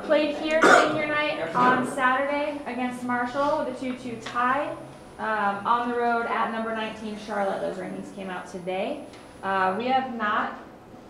played here senior night on Saturday against Marshall with a 2-2 tie. On the road at number 19 Charlotte. Those rankings came out today.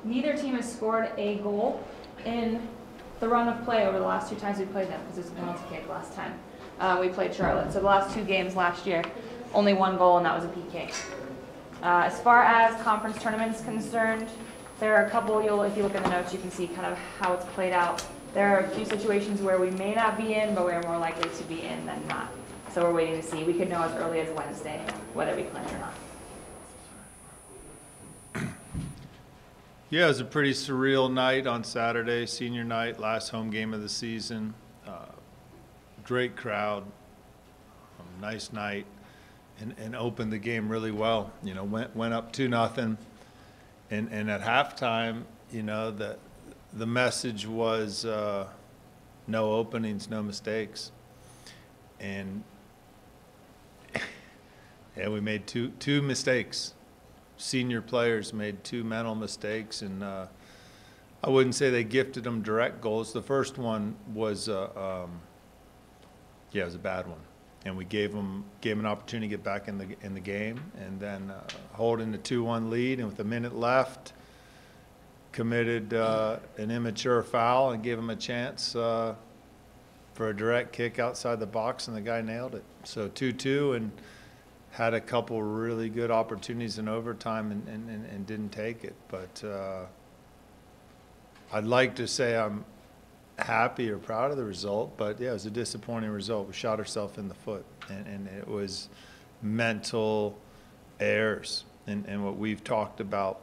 Neither team has scored a goal in the run of play over the last 2 times we played them, because it was a penalty kick last time we played Charlotte. So the last 2 games last year, only 1 goal, and that was a PK. As far as conference tournament is concerned, there are a couple, if you look at the notes, you can see kind of how it's played out. There are a few situations where we may not be in, but we're more likely to be in than not. So we're waiting to see. We could know as early as Wednesday whether we play or not. Yeah, it was a pretty surreal night on Saturday, senior night, last home game of the season. Great crowd, nice night, and opened the game really well. Went up 2-0, and at halftime, the message was no openings, no mistakes, and yeah, we made two mistakes. Senior players made 2 mental mistakes, and I wouldn't say they gifted them direct goals. The first one was, it was a bad one, and we gave them an opportunity to get back in the game, and then holding the 2-1 lead, and with a minute left, committed an immature foul and gave them a chance for a direct kick outside the box, and the guy nailed it. So 2-2, and had a couple really good opportunities in overtime and didn't take it. But I'd like to say I'm happy or proud of the result, but yeah, it was a disappointing result. We shot ourselves in the foot, and it was mental errors. And what we've talked about,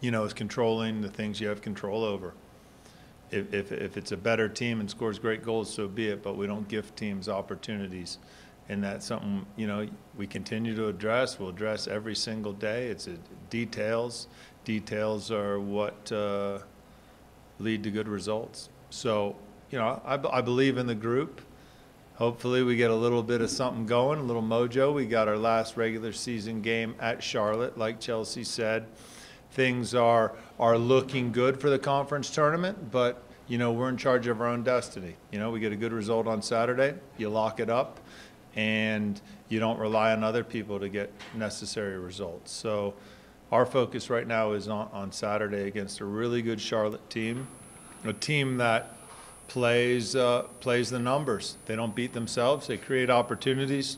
is controlling the things you have control over. If it's a better team and scores great goals, so be it, but we don't gift teams opportunities. And that's something, we continue to address. We'll address every single day. It's details. Details are what lead to good results. So, I believe in the group. Hopefully we get a little bit of something going, a little mojo. We got our last regular season game at Charlotte, like Chelsea said. Things are looking good for the conference tournament, but, we're in charge of our own destiny. We get a good result on Saturday. You lock it up, and you don't rely on other people to get necessary results. So our focus right now is on Saturday against a really good Charlotte team, a team that plays the numbers. They don't beat themselves. They create opportunities.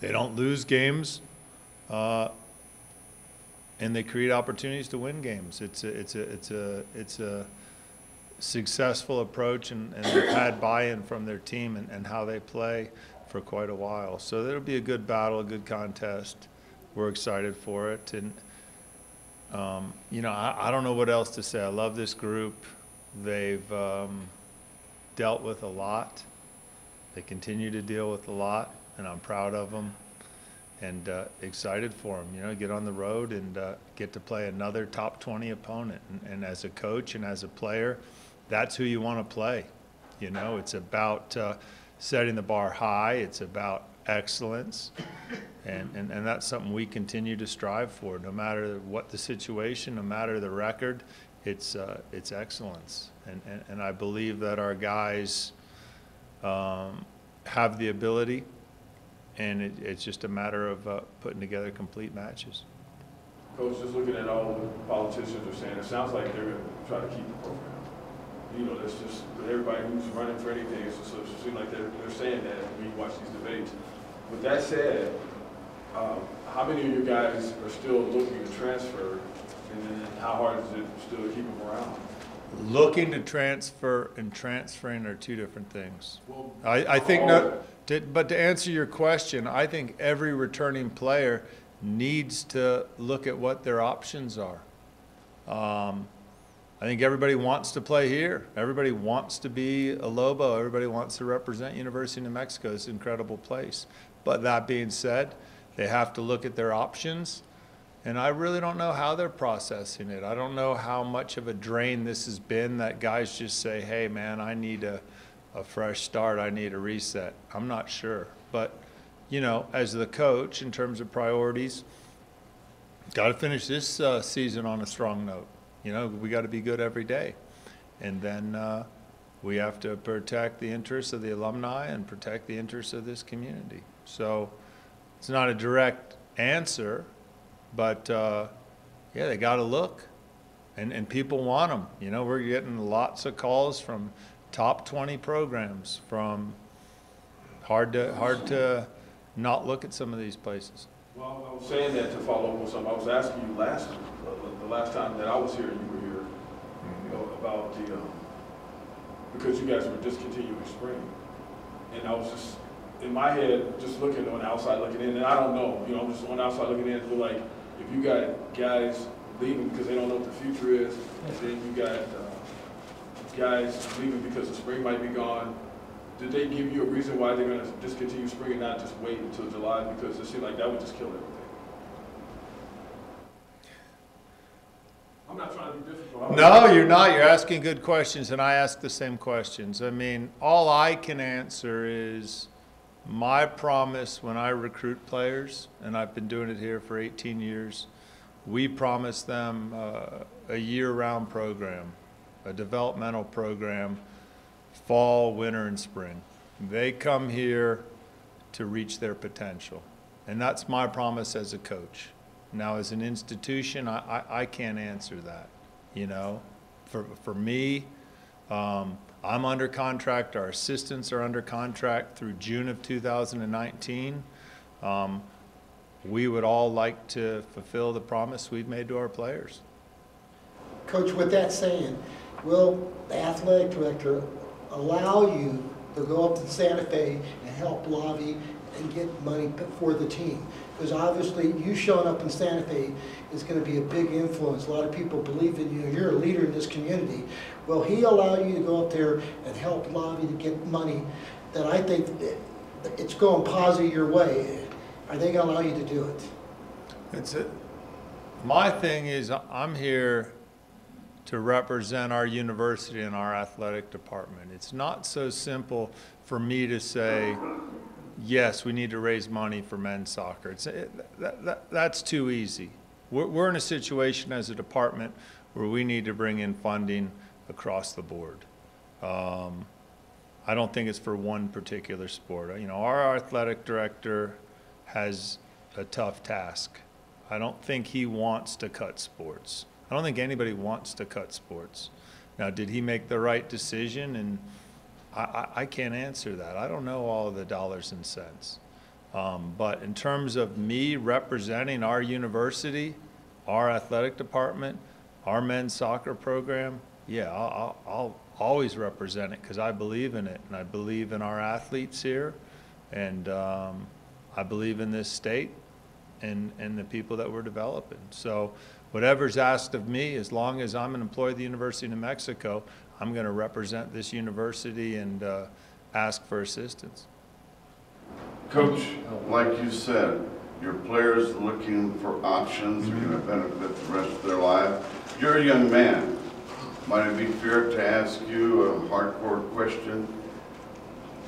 They don't lose games, and they create opportunities to win games. It's a successful approach, and they've had buy-in from their team and how they play for quite a while. So it'll be a good battle, a good contest. We're excited for it. And, I don't know what else to say. I love this group. They've dealt with a lot. They continue to deal with a lot, and I'm proud of them and excited for them. Get on the road and get to play another top 20 opponent. And as a coach and as a player, that's who you want to play. It's about setting the bar high. It's about excellence, and that's something we continue to strive for. No matter what the situation, no matter the record, it's excellence. And I believe that our guys have the ability, and it's just a matter of putting together complete matches. Coach, just looking at all the politicians are saying, it sounds like they're going to try to keep the program. That's just everybody who's running for anything. It seems like they're saying that when you watch these debates. With that said, how many of you guys are still looking to transfer, and then how hard is it still to keep them around? Looking to transfer and transferring are 2 different things. Well, I think but to answer your question, I think every returning player needs to look at what their options are. I think everybody wants to play here. Everybody wants to be a Lobo. Everybody wants to represent University of New Mexico. It's an incredible place. But that being said, they have to look at their options. And I really don't know how they're processing it. I don't know how much of a drain this has been that guys just say, hey, man, I need a fresh start. I need a reset. I'm not sure. But, as the coach, in terms of priorities, got to finish this season on a strong note. We got to be good every day. And then we have to protect the interests of the alumni and protect the interests of this community. So it's not a direct answer, but yeah, they got to look, and people want them. You know, we're getting lots of calls from top 20 programs, from hard to not look at some of these places. Well, I was saying that to follow up with something. I was asking you the last time that I was here and you were here, you know, about the, because you guys were discontinuing spring. And I was just, in my head, just looking on the outside looking in, and I don't know, you know, I'm just on the outside looking in, feel like if you got guys leaving because they don't know what the future is, and then you got guys leaving because the spring might be gone, did they give you a reason why they're going to discontinue spring and not just wait until July? Because it seemed like that would just kill everything. I'm not trying to be difficult. No, you're not. You're asking good questions, and I ask the same questions. I mean, all I can answer is my promise when I recruit players, and I've been doing it here for 18 years, we promise them a year-round program, a developmental program, fall, winter, and spring. They come here to reach their potential, and that's my promise as a coach. Now, as an institution, I can't answer that, you know. For me, I'm under contract, our assistants are under contract through June of 2019. We would all like to fulfill the promise we've made to our players. Coach, with that saying, will the athletic director allow you to go up to Santa Fe and help lobby and get money for the team? Because obviously you showing up in Santa Fe is going to be a big influence. A lot of people believe in you. You're a leader in this community. Will he allow you to go up there and help lobby to get money that I think it's going positive your way? Are they going to allow you to do it? That's it. My thing is, I'm here to represent our university and our athletic department. It's not so simple for me to say, yes, we need to raise money for men's soccer. That's too easy. We're in a situation as a department where we need to bring in funding across the board. I don't think it's for one particular sport. You know, our athletic director has a tough task. I don't think he wants to cut sports. I don't think anybody wants to cut sports. Now, did he make the right decision? And I can't answer that. I don't know all of the dollars and cents. But in terms of me representing our university, our athletic department, our men's soccer program, yeah, I'll always represent it because I believe in it, and I believe in our athletes here, and I believe in this state and the people that we're developing. So whatever's asked of me, as long as I'm an employee of the University of New Mexico, I'm going to represent this university and ask for assistance. Coach, like you said, your players looking for options are going to benefit the rest of their life. You're a young man. Might it be fair to ask you a hardcore question?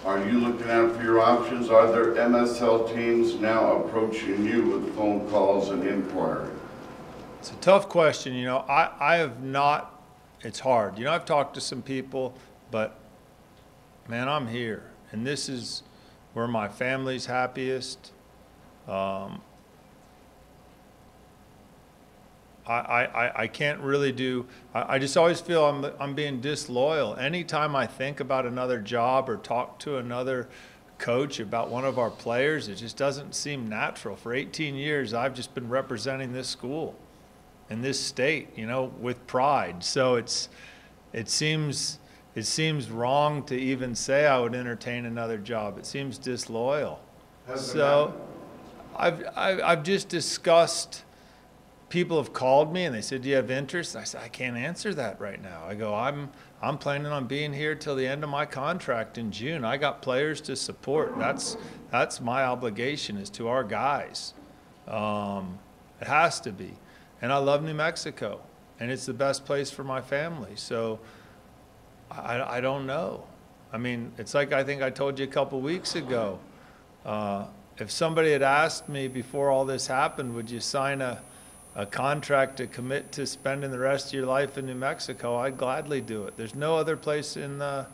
Are you looking out for your options? Are there MSL teams now approaching you with phone calls and inquiry? It's a tough question. You know, I have not, it's hard. You know, I've talked to some people, but man, I'm here. And this is where my family's happiest. I can't really do, I just always feel I'm being disloyal. Anytime I think about another job or talk to another coach about one of our players, it just doesn't seem natural. For 18 years, I've just been representing this school and this state, you know, with pride. So it seems wrong to even say I would entertain another job. It seems disloyal. So I've just discussed. People have called me and they said, "Do you have interest?" And I said, "I can't answer that right now." I go, I'm planning on being here till the end of my contract in June. I got players to support. That's my obligation, is to our guys. It has to be. And I love New Mexico, and it's the best place for my family. So I don't know. I mean, it's like I think I told you a couple weeks ago. If somebody had asked me before all this happened, would you sign a a contract to commit to spending the rest of your life in New Mexico, I'd gladly do it. There's no other place in the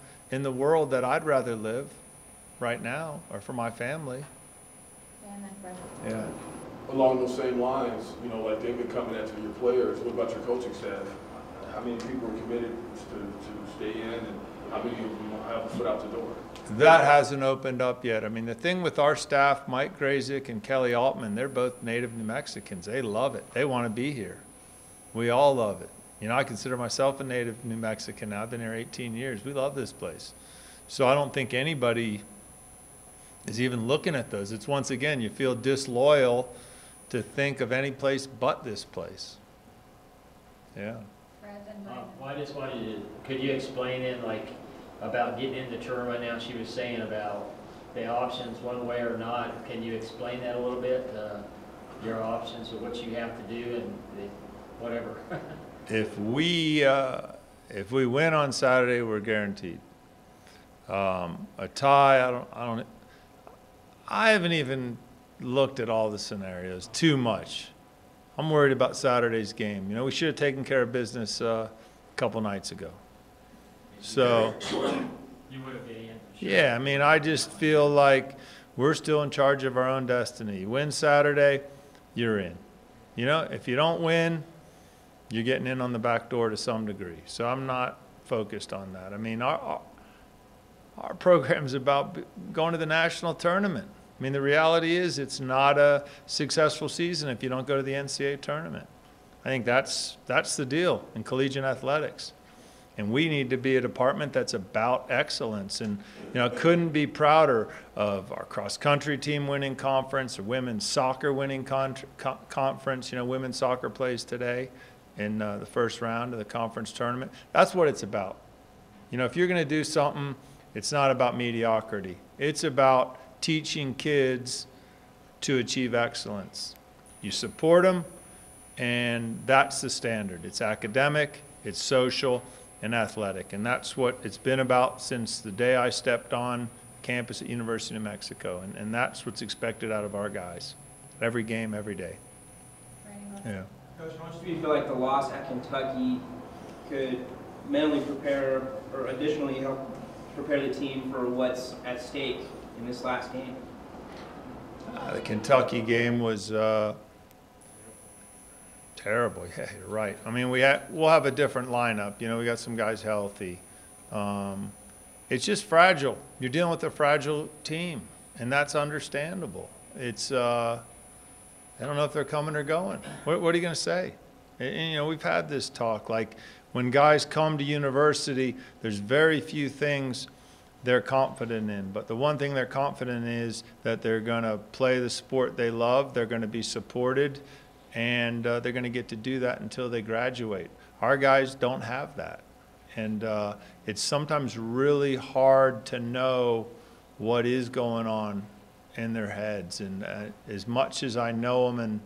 world that I'd rather live right now, or for my family. Yeah. Along those same lines, you know, like they've been coming after your players, what about your coaching staff? How many people are committed to stay in, and how many of them have a foot out the door? That hasn't opened up yet. I mean, the thing with our staff, Mike Grazik and Kelly Altman, they're both native New Mexicans. They love it. They want to be here. We all love it. You know, I consider myself a native New Mexican now. I've been here 18 years. We love this place. So I don't think anybody is even looking at those. It's, once again, you feel disloyal to think of any place but this place. Yeah. Well, I just wanted to, could you explain it, like, about getting in the tournament now? She was saying about the options one way or not. Can you explain that a little bit, your options of what you have to do and whatever? If we win on Saturday, we're guaranteed. A tie, I haven't even looked at all the scenarios too much. I'm worried about Saturday's game. You know, we should have taken care of business a couple nights ago. So, You would have been in. Sure. yeah, I mean, I just feel like we're still in charge of our own destiny. You win Saturday, you're in. You know, if you don't win, you're getting in on the back door to some degree. So I'm not focused on that. I mean, our program's about going to the national tournament. I mean, the reality is it's not a successful season if you don't go to the NCAA tournament. I think that's the deal in collegiate athletics. And we need to be a department that's about excellence. And, you know, couldn't be prouder of our cross-country team winning conference, or women's soccer winning conference. You know, women's soccer plays today in the first round of the conference tournament. That's what it's about. You know, if you're going to do something, it's not about mediocrity. It's about teaching kids to achieve excellence. You support them, and that's the standard. It's academic, it's social, and athletic. And that's what it's been about since the day I stepped on campus at University of New Mexico. And that's what's expected out of our guys. Every game, every day. Yeah. Coach, how much do you feel like the loss at Kentucky could mentally prepare, or additionally help prepare the team for what's at stake in this last game? The Kentucky game was terrible. Yeah, you're right. I mean, we'll have a different lineup. You know, we got some guys healthy. It's just fragile. You're dealing with a fragile team, and that's understandable. It's I don't know if they're coming or going. What are you going to say? And, you know, we've had this talk. Like, when guys come to university, there's very few things they're confident in. But the one thing they're confident in is that they're going to play the sport they love, they're going to be supported, and they're going to get to do that until they graduate. Our guys don't have that. And it's sometimes really hard to know what is going on in their heads. And as much as I know them and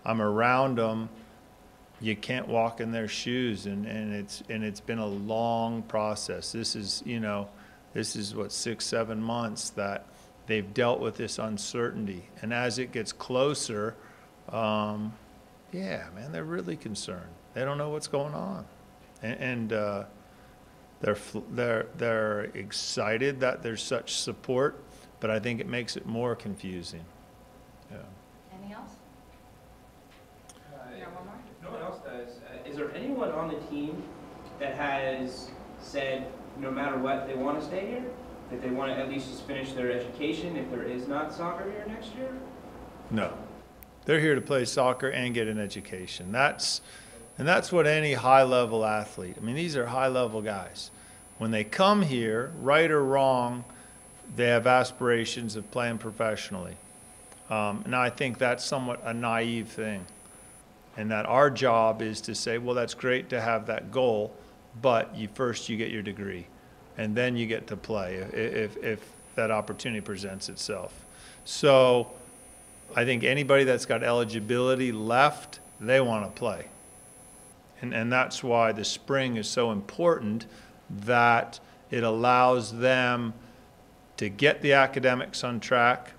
I'm around them, you can't walk in their shoes. And it's been a long process. This is, you know, this is what, 6-7 months that they've dealt with this uncertainty. And as it gets closer, yeah, man, they're really concerned. They don't know what's going on. And they're excited that there's such support, but I think it makes it more confusing. Yeah. Anything else? You got one more? If no one else does, is there anyone on the team that has said no matter what they want to stay here? That they want to at least just finish their education if there is not soccer here next year? No. They're here to play soccer and get an education. That's what any high-level athlete, I mean, these are high-level guys. When they come here, right or wrong, they have aspirations of playing professionally. And I think that's somewhat a naive thing. And that our job is to say, well, that's great to have that goal, but first you get your degree, and then you get to play if that opportunity presents itself. So I think anybody that's got eligibility left, they want to play. And that's why the spring is so important, that it allows them to get the academics on track,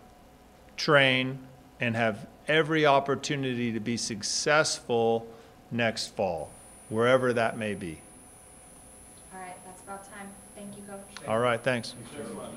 train, and have every opportunity to be successful next fall, wherever that may be. All right, that's about time. Thank you, Coach. All right, thanks. Thanks a lot.